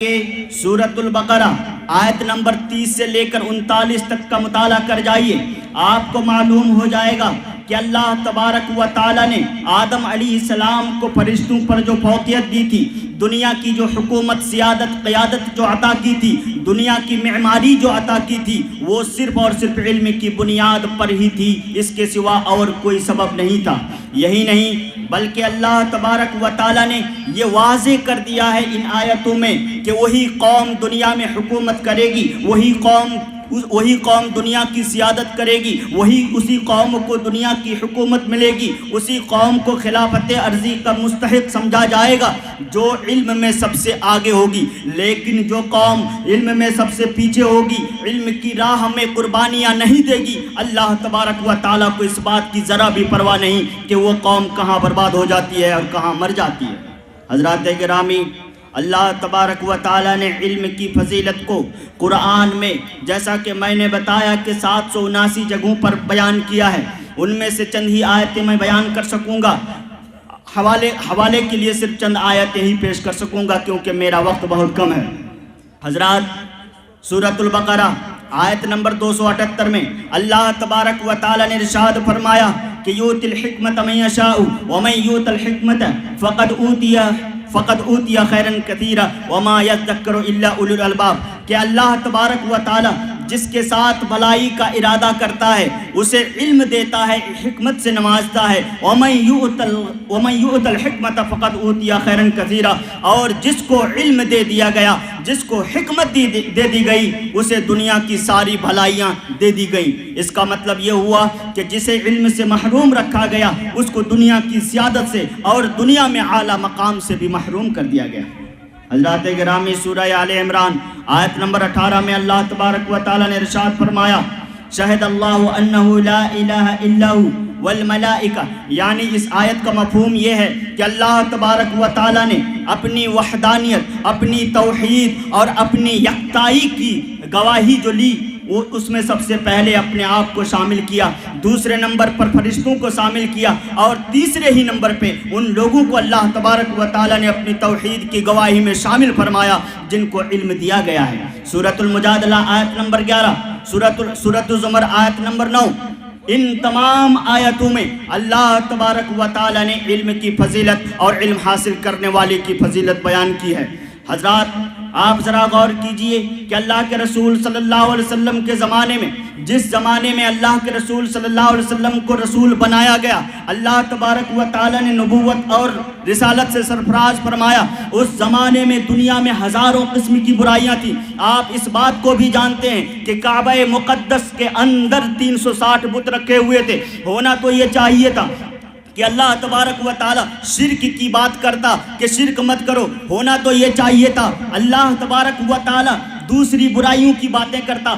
کہ سورۃ البقرہ آیت نمبر 30 سے لے کر 39 تک کا مطالعہ کر جائیے، آپ کو معلوم ہو جائے گا کہ اللہ تبارک و تعالی نے آدم علیہ السلام کو فرشتوں پر جو فوقیت دی تھی، دنیا کی جو حکومت، سیادت، قیادت جو عطا کی تھی، دنیا کی معماری جو عطا کی تھی، وہ صرف اور صرف علم کی بنیاد پر ہی تھی، اس کے سوا اور کوئی سبب نہیں تھا۔ یہی نہیں بلکہ اللہ تبارک و تعالی نے یہ واضح کر دیا ہے ان آیتوں میں کہ وہی قوم دنیا میں حکومت کرے گی، وہی قوم دنیا کی سیادت کرے گی، اسی قوم کو دنیا کی حکومت ملے گی، اسی قوم کو خلافت ارضی کا مستحق سمجھا جائے گا جو علم میں سب سے آگے ہوگی۔ لیکن جو قوم علم میں سب سے پیچھے ہوگی، علم کی راہ میں قربانیاں نہیں دے گی، اللہ تبارک و تعالیٰ کو اس بات کی ذرا بھی پرواہ نہیں کہ وہ قوم کہاں برباد ہو جاتی ہے اور کہاں مر جاتی ہے۔ حضرات گرامی، اللہ تبارک و تعالیٰ نے علم کی فضیلت کو قرآن میں جیسا کہ میں نے بتایا کہ 779 جگہوں پر بیان کیا ہے، ان میں سے چند ہی آیتیں میں بیان کر سکوں گا، حوالے کے لیے صرف چند آیتیں ہی پیش کر سکوں گا کیونکہ میرا وقت بہت کم ہے۔ حضرات، سورۃ البقرہ آیت نمبر 278 میں اللہ تبارک و تعالیٰ نے ارشاد فرمایا کہ یؤتی الحکمت من یشاء ومن یؤت الحکمت فقد اوتی خیرا کثیرا وما یذکر الا اولو الالباب، کہ اللہ تبارک و تعالی جس کے ساتھ بھلائی کا ارادہ کرتا ہے اسے علم دیتا ہے، حکمت سے نوازتا ہے۔ ومن یؤت الحکمت فقد اوتی خیرا کثیرا، اور جس کو علم دے دیا گیا، جس کو حکمت دے دی گئی، اسے دنیا کی ساری بھلائیاں دے دی گئیں۔ اس کا مطلب یہ ہوا کہ جسے علم سے محروم رکھا گیا اس کو دنیا کی سیادت سے اور دنیا میں اعلیٰ مقام سے بھی محروم کر دیا گیا۔ حضرات گرامی، سورہ آل عمران آیت نمبر 18 میں اللہ تبارک و تعالی نے ارشاد فرمایا شہد اللہ انہ لا الہ الا ہو والملائکہ، یعنی اس آیت کا مفہوم یہ ہے کہ اللہ تبارک و تعالی نے اپنی وحدانیت، اپنی توحید اور اپنی یکتائی کی گواہی جو لی، وہ اس میں سب سے پہلے اپنے آپ کو شامل کیا، دوسرے نمبر پر فرشتوں کو شامل کیا، اور تیسرے ہی نمبر پہ ان لوگوں کو اللہ تبارک و تعالی نے اپنی توحید کی گواہی میں شامل فرمایا جن کو علم دیا گیا ہے۔ سورۃ المجادلہ آیت نمبر 11، سورۃ الزمر آیت نمبر 9، ان تمام آیتوں میں اللہ تبارک و تعالی نے علم کی فضیلت اور علم حاصل کرنے والے کی فضیلت بیان کی ہے۔ حضرات، آپ ذرا غور کیجئے کہ اللہ کے رسول صلی اللہ علیہ وسلم کے زمانے میں، جس زمانے میں اللہ کے رسول صلی اللہ علیہ وسلم کو رسول بنایا گیا، اللہ تبارک و تعالی نے نبوت اور رسالت سے سرفراز فرمایا، اس زمانے میں دنیا میں ہزاروں قسم کی برائیاں تھیں۔ آپ اس بات کو بھی جانتے ہیں کہ کعبہ مقدس کے اندر 360 بت رکھے ہوئے تھے۔ ہونا تو یہ چاہیے تھا کہ اللہ تبارک و تعالی شرک کی بات کرتا کہ شرک مت کرو، ہونا تو یہ چاہیے تھا اللہ تبارک و تعالی دوسری برائیوں کی باتیں کرتا،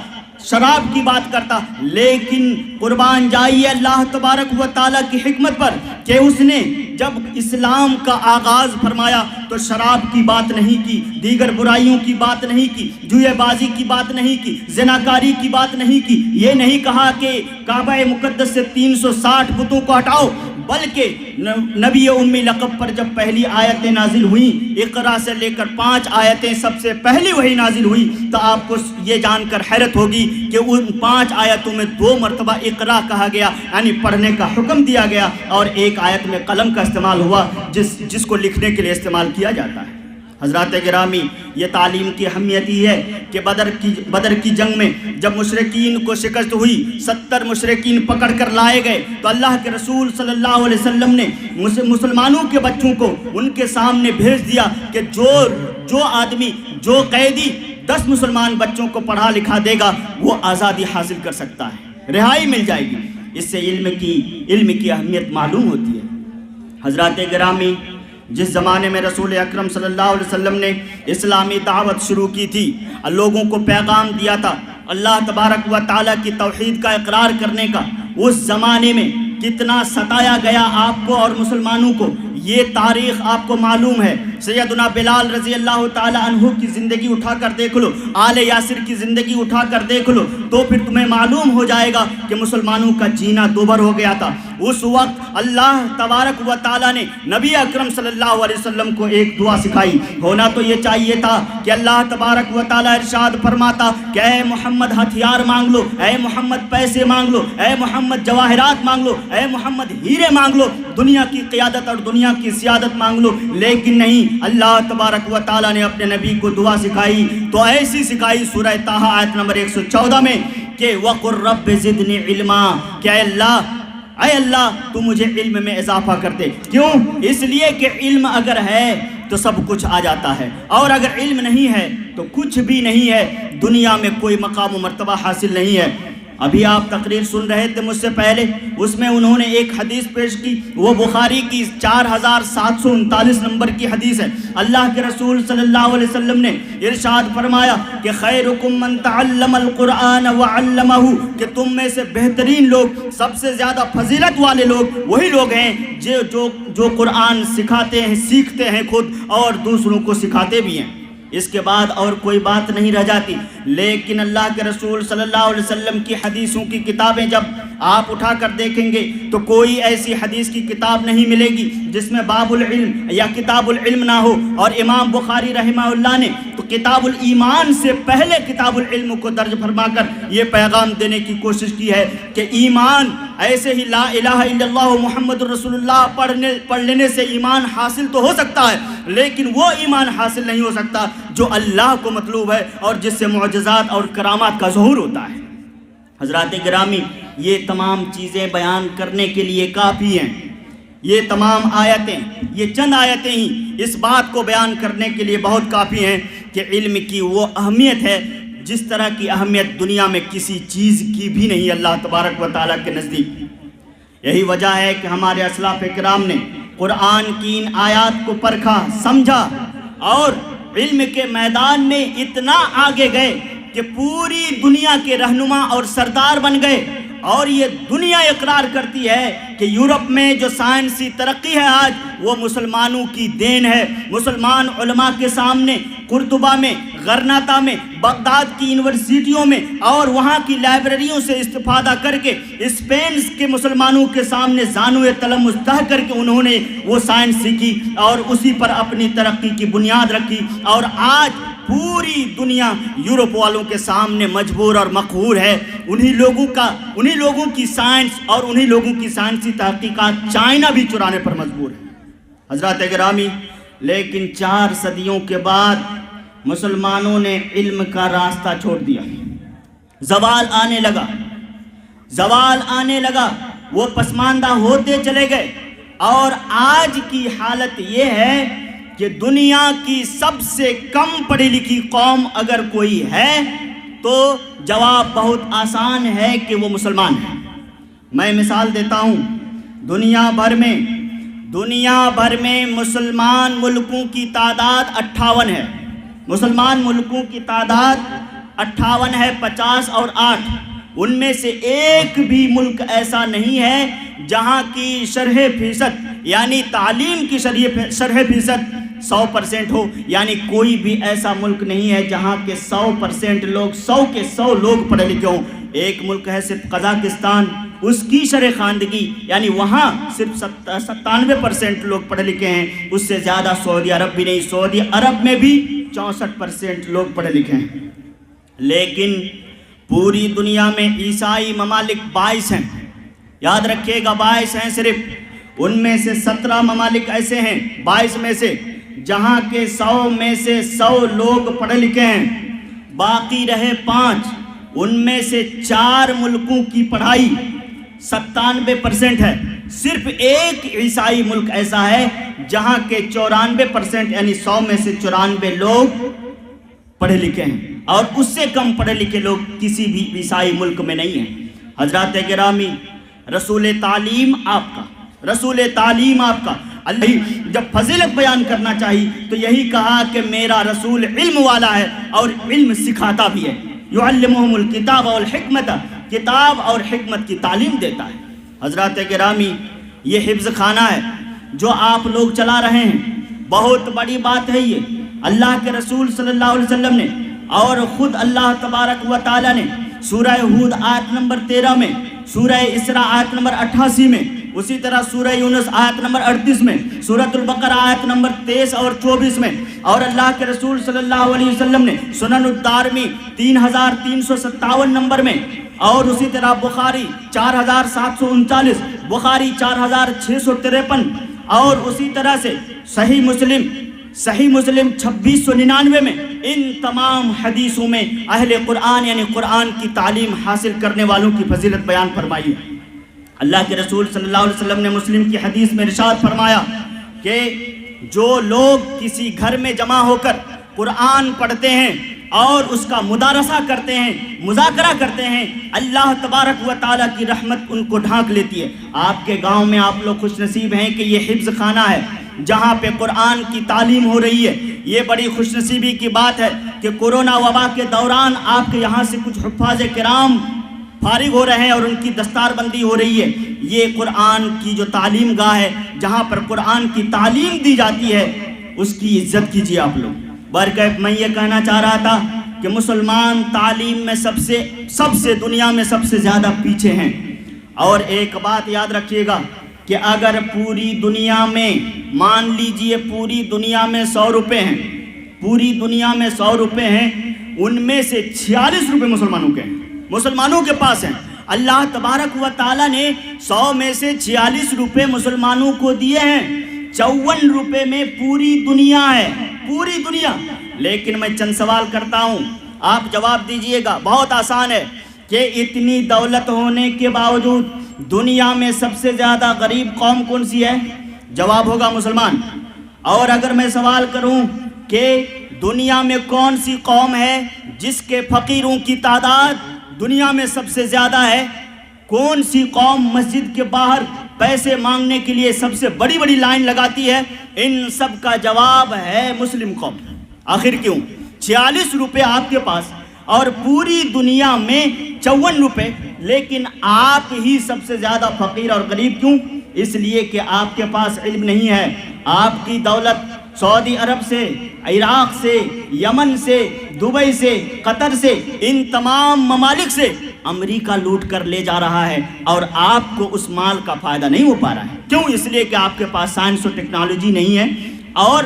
شراب کی بات کرتا، لیکن قربان جائیے اللہ تبارک و تعالی کی حکمت پر کہ اس نے جب اسلام کا آغاز فرمایا تو شراب کی بات نہیں کی، دیگر برائیوں کی بات نہیں کی، جوئے بازی کی بات نہیں کی، زناکاری کی بات نہیں کی، یہ نہیں کہا کہ کعبہ مقدس سے 360 بتوں کو ہٹاؤ، بلکہ نبی امی لقب پر جب پہلی آیتیں نازل ہوئیں، اقرا سے لے کر 5 آیتیں سب سے پہلی وہی نازل ہوئی، تو آپ کو یہ جان کر حیرت ہوگی کہ ان 5 آیتوں میں 2 مرتبہ اقرا کہا گیا، یعنی پڑھنے کا حکم دیا گیا، اور ایک آیت میں قلم کا استعمال ہوا جس کو لکھنے کے لیے استعمال کیا جاتا ہے۔ حضرات گرامی، یہ تعلیم کی اہمیت ہی ہے کہ بدر کی جنگ میں جب مشرکین کو شکست ہوئی، 70 مشرکین پکڑ کر لائے گئے، تو اللہ کے رسول صلی اللہ علیہ وسلم نے مسلمانوں کے بچوں کو ان کے سامنے بھیج دیا کہ جو آدمی، جو قیدی 10 مسلمان بچوں کو پڑھا لکھا دے گا وہ آزادی حاصل کر سکتا ہے، رہائی مل جائے گی۔ اس سے علم کی اہمیت معلوم ہوتی ہے۔ حضرات گرامی، جس زمانے میں رسول اکرم صلی اللہ علیہ وسلم نے اسلامی دعوت شروع کی تھی، لوگوں کو پیغام دیا تھا اللہ تبارک و تعالیٰ کی توحید کا اقرار کرنے کا، اس زمانے میں کتنا ستایا گیا آپ کو اور مسلمانوں کو، یہ تاریخ آپ کو معلوم ہے۔ سیدنا بلال رضی اللہ تعالی عنہ کی زندگی اٹھا کر دیکھ لو، آل یاسر کی زندگی اٹھا کر دیکھ لو، تو پھر تمہیں معلوم ہو جائے گا کہ مسلمانوں کا جینا دوبر ہو گیا تھا۔ اس وقت اللہ تبارک و تعالیٰ نے نبی اکرم صلی اللہ علیہ وسلم کو ایک دعا سکھائی۔ ہونا تو یہ چاہیے تھا کہ اللہ تبارک و تعالیٰ ارشاد فرماتا کہ اے محمد ہتھیار مانگ لو، اے محمد پیسے مانگ لو، اے محمد جواہرات مانگ لو، اے محمد ہیرے مانگ لو، دنیا کی قیادت اور دنیا کی سیادت مانگ لو۔ لیکن نہیں، اللہ تبارک و تعالیٰ نے اپنے نبی کو دعا سکھائی تو ایسی سکھائی سورہ طٰہٰ آیت نمبر 114 میں کہ وَقُلْ رَبِّ زِدْنِي عِلْمًا، کہ اے اللہ تو مجھے علم میں اضافہ کر دے۔ کیوں؟ اس لیے کہ علم اگر ہے تو سب کچھ آ جاتا ہے، اور اگر علم نہیں ہے تو کچھ بھی نہیں ہے، دنیا میں کوئی مقام و مرتبہ حاصل نہیں ہے۔ ابھی آپ تقریر سن رہے تھے مجھ سے پہلے، اس میں انہوں نے ایک حدیث پیش کی، وہ بخاری کی 4739 نمبر کی حدیث ہے۔ اللہ کے رسول صلی اللہ علیہ وسلم نے ارشاد فرمایا کہ خیرکم من تعلم القرآن وعلمہ، کہ تم میں سے بہترین لوگ، سب سے زیادہ فضیلت والے لوگ وہی لوگ ہیں جو قرآن سکھاتے ہیں، سیکھتے ہیں خود اور دوسروں کو سکھاتے بھی ہیں۔ اس کے بعد اور کوئی بات نہیں رہ جاتی۔ لیکن اللہ کے رسول صلی اللہ علیہ وسلم کی حدیثوں کی کتابیں جب آپ اٹھا کر دیکھیں گے تو کوئی ایسی حدیث کی کتاب نہیں ملے گی جس میں باب العلم یا کتاب العلم نہ ہو۔ اور امام بخاری رحمہ اللہ نے تو کتاب الایمان سے پہلے کتاب العلم کو درج فرما کر یہ پیغام دینے کی کوشش کی ہے کہ ایمان ایسے ہی لا الہ الا اللہ محمد رسول اللہ پڑھ لینے سے ایمان حاصل تو ہو سکتا ہے، لیکن وہ ایمان حاصل نہیں ہو سکتا جو اللہ کو مطلوب ہے اور جس سے معجزات اور کرامات کا ظہور ہوتا ہے۔ حضرات گرامی، یہ تمام چیزیں بیان کرنے کے لیے کافی ہیں۔ یہ تمام آیتیں، یہ چند آیتیں ہی اس بات کو بیان کرنے کے لیے بہت کافی ہیں کہ علم کی وہ اہمیت ہے جس طرح کی اہمیت دنیا میں کسی چیز کی بھی نہیں اللہ تبارک و تعالیٰ کے نزدیک۔ یہی وجہ ہے کہ ہمارے اسلاف کرام نے قرآن کی ان آیات کو پرکھا، سمجھا اور علم کے میدان میں اتنا آگے گئے کہ پوری دنیا کے رہنما اور سردار بن گئے۔ اور یہ دنیا اقرار کرتی ہے کہ یورپ میں جو سائنسی ترقی ہے آج، وہ مسلمانوں کی دین ہے۔ مسلمان علماء کے سامنے قرطبہ میں، غرناطہ میں، بغداد کی یونیورسٹیوں میں اور وہاں کی لائبریریوں سے استفادہ کر کے اسپین کے مسلمانوں کے سامنے زانوِ تلمس دہ کر کے انہوں نے وہ سائنس سیکھی اور اسی پر اپنی ترقی کی بنیاد رکھی۔ اور آج پوری دنیا یورپ والوں کے سامنے مجبور اور مقہور ہے۔ انہی لوگوں کی سائنس اور انہی لوگوں کی سائنسی تحقیقات چائنا بھی چرانے پر مجبور ہے۔ حضرات گرامی، لیکن 4 صدیوں کے بعد مسلمانوں نے علم کا راستہ چھوڑ دیا، زوال آنے لگا، وہ پسماندہ ہوتے چلے گئے۔ اور آج کی حالت یہ ہے کہ دنیا کی سب سے کم پڑھی لکھی قوم اگر کوئی ہے تو جواب بہت آسان ہے کہ وہ مسلمان ہے۔ میں مثال دیتا ہوں، دنیا بھر میں مسلمان ملکوں کی تعداد 58 ہے۔ مسلمان ملکوں کی تعداد 58 ہے، 50 اور 8۔ ان میں سے ایک بھی ملک ایسا نہیں ہے جہاں کی شرح فیصد یعنی تعلیم کی شرح فیصد 100% ہو، یعنی کوئی بھی ایسا ملک نہیں ہے جہاں کے 100% لوگ 100 کے 100 لوگ پڑھے لکھے ہوں۔ ایک ملک ہے صرف قزاقستان، اس کی شرح خواندگی یعنی وہاں صرف 97% لوگ پڑھے لکھے ہیں، اس سے زیادہ سعودی عرب بھی نہیں۔ سعودی عرب میں بھی 64% لوگ پڑھے لکھے ہیں۔ لیکن پوری دنیا میں عیسائی ممالک 22 ہیں، یاد رکھیے گا 22 ہیں صرف۔ ان میں سے 17 ممالک ایسے ہیں 22 میں سے جہاں کے 100 میں سے 100 لوگ پڑھے لکھے ہیں، باقی رہے 5۔ ان میں سے 4 ملکوں کی پڑھائی 97% ہے۔ صرف ایک عیسائی ملک ایسا ہے جہاں کے 94% یعنی 100 میں سے 94 لوگ پڑھے لکھے ہیں، اور اس سے کم پڑھے لکھے لوگ کسی بھی عیسائی ملک میں نہیں ہیں۔ حضرات گرامی، رسول تعلیم آپ کا اللہ جب فضیلت بیان کرنا چاہیے تو یہی کہا کہ میرا رسول علم والا ہے اور علم سکھاتا بھی ہے۔ یعلمہم الکتاب والحکمت، کتاب اور حکمت کی تعلیم دیتا ہے۔ حضرات گرامی، یہ حفظ خانہ ہے جو آپ لوگ چلا رہے ہیں، بہت بڑی بات ہے یہ. اللہ کے رسول صلی اللہ علیہ وسلم نے اور خود اللہ تبارک و تعالیٰ نے سورہ ہود آیت نمبر 13 میں، سورہ اسراء آیت نمبر 88 میں، اسی طرح سورہ یونس آیت نمبر 38 میں، سورۃ البقرہ آیت نمبر 23 اور 24 میں، اور اللہ کے رسول صلی اللہ علیہ وسلم نے سنن الدارمی 3357 نمبر میں، اور اسی طرح بخاری 4739، بخاری 4653، اور اسی طرح سے صحیح مسلم 2699 میں، ان تمام حدیثوں میں اہل قرآن یعنی قرآن کی تعلیم حاصل کرنے والوں کی فضیلت بیان فرمائی ہے. اللہ کے رسول صلی اللہ علیہ وسلم نے مسلم کی حدیث میں ارشاد فرمایا کہ جو لوگ کسی گھر میں جمع ہو کر قرآن پڑھتے ہیں اور اس کا مدارسہ کرتے ہیں، مذاکرہ کرتے ہیں، اللہ تبارک و تعالیٰ کی رحمت ان کو ڈھانک لیتی ہے. آپ کے گاؤں میں آپ لوگ خوش نصیب ہیں کہ یہ حفظ خانہ ہے جہاں پہ قرآن کی تعلیم ہو رہی ہے. یہ بڑی خوش نصیبی کی بات ہے کہ کورونا وبا کے دوران آپ کے یہاں سے کچھ حفاظ کرام فارغ ہو رہے ہیں اور ان کی دستار بندی ہو رہی ہے. یہ قرآن کی جو تعلیم گاہ ہے جہاں پر قرآن کی تعلیم دی جاتی ہے، اس کی عزت کیجیے آپ لوگ. برکت میں یہ کہنا چاہ رہا تھا کہ مسلمان تعلیم میں سب سے دنیا میں سب سے زیادہ پیچھے ہیں. اور ایک بات یاد رکھیے گا کہ اگر پوری دنیا میں مان لیجئے پوری دنیا میں 100 روپے ہیں، پوری دنیا میں 100 روپے ہیں، ان میں سے 46 روپے مسلمانوں کے پاس ہیں. اللہ تبارک و تعالیٰ نے 100 میں سے 46 روپے مسلمانوں کو دیے ہیں. 54 روپے میں پوری دنیا ہے، پوری دنیا. لیکن میں چند سوال کرتا ہوں، آپ جواب دیجئے گا. بہت آسان ہے کہ اتنی دولت ہونے کے باوجود دنیا میں سب سے زیادہ غریب قوم کون سی ہے؟ جواب ہوگا مسلمان. اور اگر میں سوال کروں کہ دنیا میں کون سی قوم ہے جس کے فقیروں کی تعداد دنیا میں سب سے زیادہ ہے، کون سی قوم مسجد کے باہر پیسے مانگنے کے لیے سب سے بڑی بڑی لائن لگاتی ہے؟ ان سب کا جواب ہے مسلم قوم. آخر کیوں 46 روپے آپ کے پاس اور پوری دنیا میں 54 روپے، لیکن آپ ہی سب سے زیادہ فقیر اور غریب کیوں؟ اس لیے کہ آپ کے پاس علم نہیں ہے. آپ کی دولت سعودی عرب سے، عراق سے، یمن سے، دبئی سے، قطر سے، ان تمام ممالک سے امریکہ لوٹ کر لے جا رہا ہے اور آپ کو اس مال کا فائدہ نہیں ہو پا رہا ہے. کیوں؟ اس لیے کہ آپ کے پاس سائنس و ٹیکنالوجی نہیں ہے اور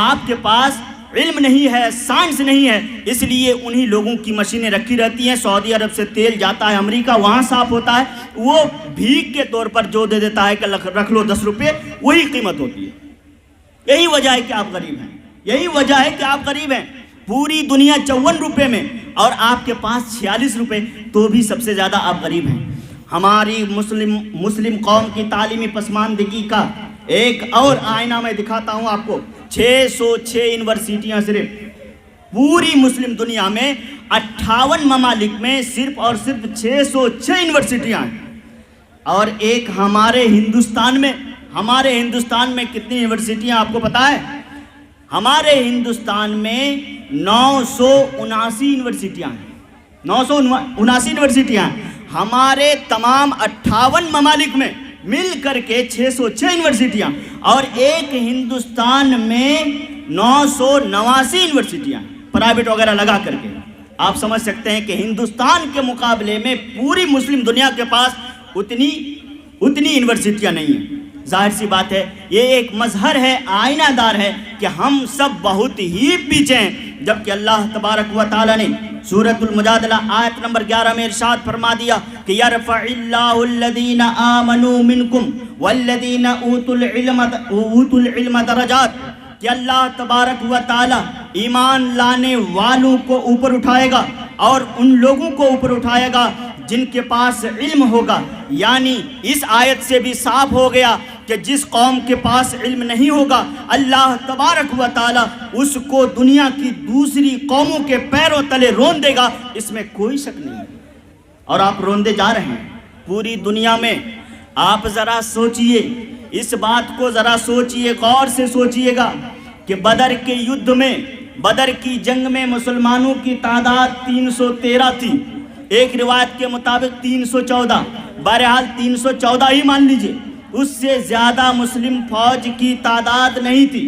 آپ کے پاس علم نہیں ہے، سائنس نہیں ہے. اس لیے انہی لوگوں کی مشینیں رکھی رہتی ہیں. سعودی عرب سے تیل جاتا ہے امریکہ، وہاں صاف ہوتا ہے، وہ بھیک کے طور پر جو دے دیتا ہے کہ رکھ لو 10 روپے، وہی قیمت ہوتی ہے. یہی وجہ ہے کہ آپ غریب ہیں، یہی وجہ ہے کہ آپ غریب ہیں. پوری دنیا 54 روپے میں اور آپ کے پاس 46 روپے، تو بھی سب سے زیادہ آپ غریب ہیں. ہماری مسلم قوم کی تعلیمی پسماندگی کا ایک اور آئینہ میں دکھاتا ہوں آپ کو. 606 یونیورسٹیاں صرف پوری مسلم دنیا میں 58 ممالک میں صرف اور صرف 606 یونیورسٹیاں ہیں. اور ایک ہمارے ہندوستان میں کتنی یونیورسٹیاں آپ کو پتا ہے؟ ہمارے ہندوستان میں 979 یونیورسٹیاں ہیں. 979 یونیورسٹیاں ہیں. ہمارے تمام 58 ممالک میں مل کر کے 606 یونیورسٹیاں، اور ایک ہندوستان میں 989 یونیورسٹیاں پرائیویٹ وغیرہ لگا کر کے. آپ سمجھ سکتے ہیں کہ ہندوستان کے مقابلے میں پوری مسلم دنیا کے پاس اتنی یونیورسٹیاں نہیں ہیں. ظاہر سی بات ہے یہ ایک مظہر ہے، آئینہ دار ہے کہ ہم سب بہت ہی پیچھے ہیں. جبکہ اللہ تبارک و تعالیٰ نے سورۃ المجادلہ آیت نمبر 11 میں ارشاد فرما دیا کہ یرفع اللہ الذین آمنوا منکم والذین اوتوا العلم درجات، کہ اللہ تبارک و تعالیٰ ایمان لانے والوں کو اوپر اٹھائے گا اور ان لوگوں کو اوپر اٹھائے گا جن کے پاس علم ہوگا. یعنی اس آیت سے بھی صاف ہو گیا کہ جس قوم کے پاس علم نہیں ہوگا اللہ تبارک و تعالیٰ اس کو دنیا کی دوسری قوموں کے پیروں تلے رون دے گا. اس میں کوئی شک نہیں ہے. اور آپ روندے جا رہے ہیں پوری دنیا میں. آپ ذرا سوچئے، اس بات کو ذرا سوچئے، غور سے سوچئے گا کہ بدر کے یدھ میں، بدر کی جنگ میں مسلمانوں کی تعداد 313 تھی. ایک روایت کے مطابق 314، بہرحال 314 ہی مان لیجئے. اس سے زیادہ مسلم فوج کی تعداد نہیں تھی.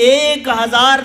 1000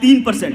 3%।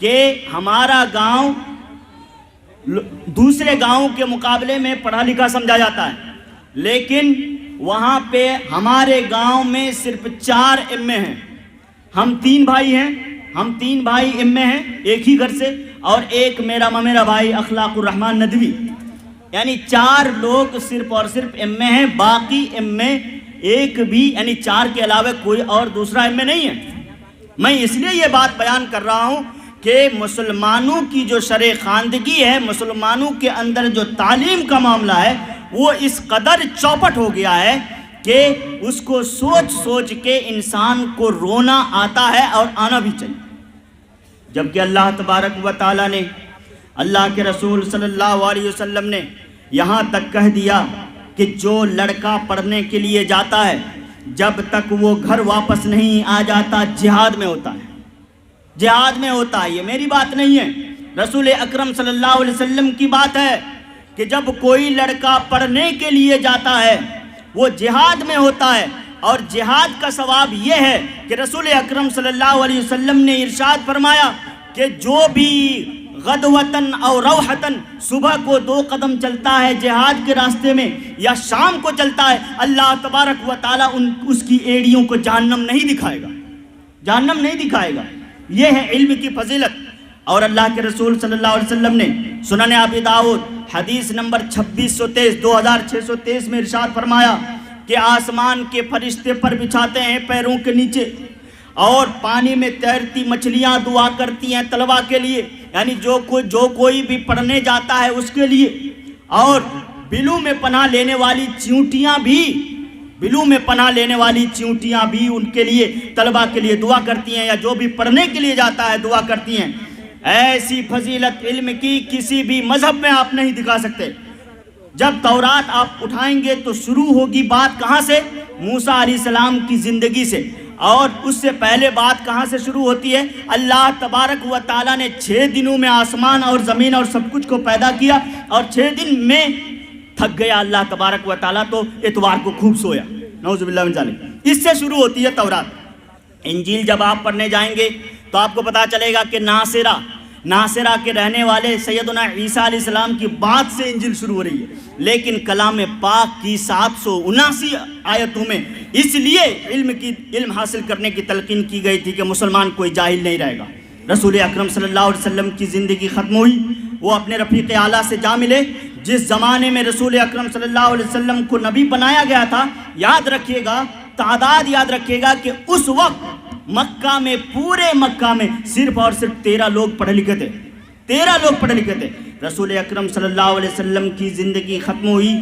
کہ ہمارا گاؤں دوسرے گاؤں کے مقابلے میں پڑھا لکھا سمجھا جاتا ہے، لیکن وہاں پہ ہمارے گاؤں میں صرف 4 ایم اے ہیں۔ ہم 3 بھائی ایم اے ہیں ایک ہی گھر سے، اور ایک میرا بھائی اخلاق الرحمن ندوی، یعنی 4 لوگ صرف اور صرف ایم اے ہیں، باقی ایم اے ایک بھی، یعنی 4 کے علاوہ کوئی اور دوسرا ایم اے نہیں ہے۔ میں اس لیے یہ بات بیان کر رہا ہوں کہ مسلمانوں کی جو شرع خواندگی ہے، مسلمانوں کے اندر جو تعلیم کا معاملہ ہے، وہ اس قدر چوپٹ ہو گیا ہے کہ اس کو سوچ سوچ کے انسان کو رونا آتا ہے اور آنا بھی چاہیے۔ جبکہ اللہ تبارک و تعالیٰ نے، اللہ کے رسول صلی اللہ علیہ وسلم نے یہاں تک کہہ دیا کہ جو لڑکا پڑھنے کے لیے جاتا ہے جب تک وہ گھر واپس نہیں آ جاتا جہاد میں ہوتا ہے، جہاد میں ہوتا ہے۔ یہ میری بات نہیں ہے، رسول اکرم صلی اللہ علیہ وسلم کی بات ہے کہ جب کوئی لڑکا پڑھنے کے لیے جاتا ہے وہ جہاد میں ہوتا ہے۔ اور جہاد کا ثواب یہ ہے کہ رسول اکرم صلی اللہ علیہ وسلم نے ارشاد فرمایا کہ جو بھی غدوتاً اور روحتاً صبح کو 2 قدم چلتا ہے جہاد کے راستے میں یا شام کو چلتا ہے، اللہ تبارک و تعالیٰ اس کی ایڑیوں کو جہنم نہیں دکھائے گا، جہنم نہیں دکھائے گا۔ یہ ہے علم کی فضیلت۔ اور اللہ کے رسول صلی اللہ علیہ وسلم نے سنن ابی داؤد حدیث نمبر 2623 میں ارشاد فرمایا کہ آسمان کے فرشتے پر بچھاتے ہیں پیروں کے نیچے، اور پانی میں تیرتی مچھلیاں دعا کرتی ہیں طلبہ کے لیے، یعنی جو کوئی بھی پڑھنے جاتا ہے اس کے لیے، اور بلو میں پناہ لینے والی چیونٹیاں بھی ان کے لیے، طلبہ کے لیے دعا کرتی ہیں، یا جو بھی پڑھنے کے لیے جاتا ہے دعا کرتی ہیں۔ ایسی فضیلت علم کی کسی بھی مذہب میں آپ نہیں دکھا سکتے۔ جب تورات آپ اٹھائیں گے تو شروع ہوگی بات کہاں سے؟ موسیٰ علیہ السلام کی زندگی سے، اور اس سے پہلے بات کہاں سے شروع ہوتی ہے؟ اللہ تبارک و تعالیٰ نے 6 دنوں میں آسمان اور زمین اور سب کچھ کو پیدا کیا، اور 6 دن میں تھک گیا اللہ تبارک و تعالیٰ تو اتوار کو خوب سویا، نعوذ باللہ من ذالک۔ اس سے شروع ہوتی ہے تورات۔ انجیل جب آپ پڑھنے جائیں گے تو آپ کو پتا چلے گا کہ ناصرہ کے رہنے والے سیدنا عیسیٰ علیہ السلام کی بات سے انجیل شروع ہو رہی ہے، لیکن کلام پاک کی 779 آیتوں میں اس لیے علم حاصل کرنے کی تلقین کی گئی تھی کہ مسلمان کوئی جاہل نہیں رہے گا۔ رسول اکرم صلی اللہ علیہ وسلم کی زندگی ختم ہوئی، وہ اپنے رفیق اعلیٰ سے جا ملے۔ جس زمانے میں رسول اکرم صلی اللہ علیہ وسلم کو نبی بنایا گیا تھا، یاد رکھیے گا، تعداد یاد رکھیے گا کہ اس وقت مکہ میں، پورے مکہ میں صرف اور صرف 13 لوگ پڑھے لکھے تھے، 13 لوگ پڑھے لکھے تھے۔ رسول اکرم صلی اللہ علیہ وسلم کی زندگی ختم ہوئی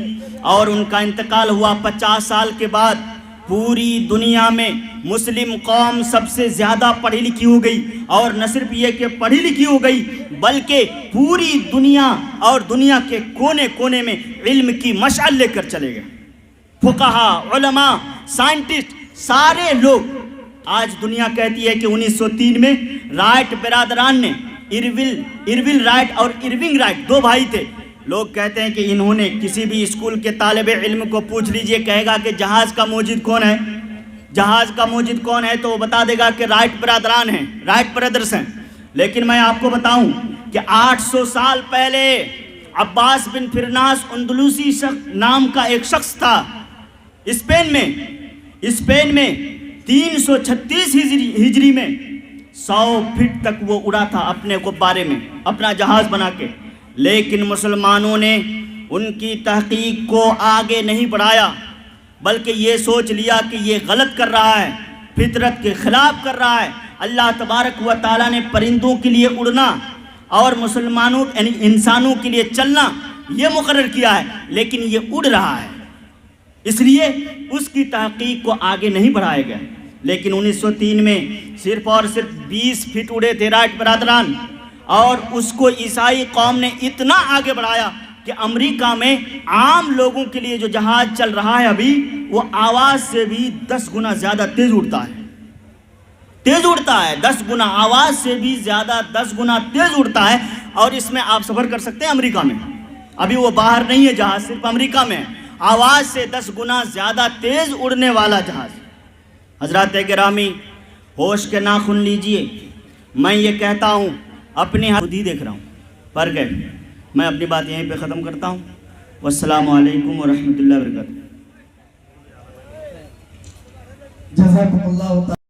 اور ان کا انتقال ہوا 50 سال کے بعد۔ پوری دنیا میں مسلم قوم سب سے زیادہ پڑھی لکھی ہو گئی، اور نہ صرف یہ کہ پڑھی لکھی ہو گئی بلکہ پوری دنیا اور دنیا کے کونے کونے میں علم کی مشعل لے کر چلے گئے۔ فقہا، علماء، سائنٹسٹ، سارے لوگ۔ آج دنیا کہتی ہے کہ 1903 میں رائٹ برادران نے، ارول رائٹ اور ارونگ رائٹ 2 بھائی تھے، لوگ کہتے ہیں کہ انہوں نے، کسی بھی اسکول کے طالب علم کو پوچھ لیجئے، کہے گا کہ جہاز کا موجد کون ہے، جہاز کا موجد کون ہے، تو وہ بتا دے گا کہ رائٹ برادران ہیں، رائٹ برادرز ہیں۔ لیکن میں آپ کو بتاؤں کہ 800 سال پہلے عباس بن فرناس اندلوسی نام کا ایک شخص تھا، اسپین میں 336 ہجری میں 100 فٹ تک وہ اڑا تھا اپنے غبارے میں، اپنا جہاز بنا کے۔ لیکن مسلمانوں نے ان کی تحقیق کو آگے نہیں بڑھایا، بلکہ یہ سوچ لیا کہ یہ غلط کر رہا ہے، فطرت کے خلاف کر رہا ہے۔ اللہ تبارک و تعالیٰ نے پرندوں کے لیے اڑنا اور مسلمانوں یعنی انسانوں کے لیے چلنا یہ مقرر کیا ہے، لیکن یہ اڑ رہا ہے، اس لیے اس کی تحقیق کو آگے نہیں بڑھایا گیا۔ لیکن 1903 میں صرف اور صرف 20 فٹ اڑے تھے رائٹ برادران، اور اس کو عیسائی قوم نے اتنا آگے بڑھایا کہ امریکہ میں عام لوگوں کے لیے جو جہاز چل رہا ہے ابھی، وہ آواز سے بھی 10 گنا زیادہ تیز اڑتا ہے، 10 گنا آواز سے بھی زیادہ 10 گنا تیز اڑتا ہے۔ اور اس میں آپ سفر کر سکتے ہیں امریکہ میں، ابھی وہ باہر نہیں ہے جہاز، صرف امریکہ میں ہے، آواز سے 10 گنا زیادہ تیز اڑنے والا جہاز۔ حضرات گرامی، ہوش کے ناخن لیجئے، میں یہ کہتا ہوں اپنے ہاتھ خود ہی دیکھ رہا ہوں پر گئے. میں اپنی بات یہیں پہ ختم کرتا ہوں. والسلام علیکم ورحمۃ اللہ وبرکاتہ. جزاکم اللہ تعالی.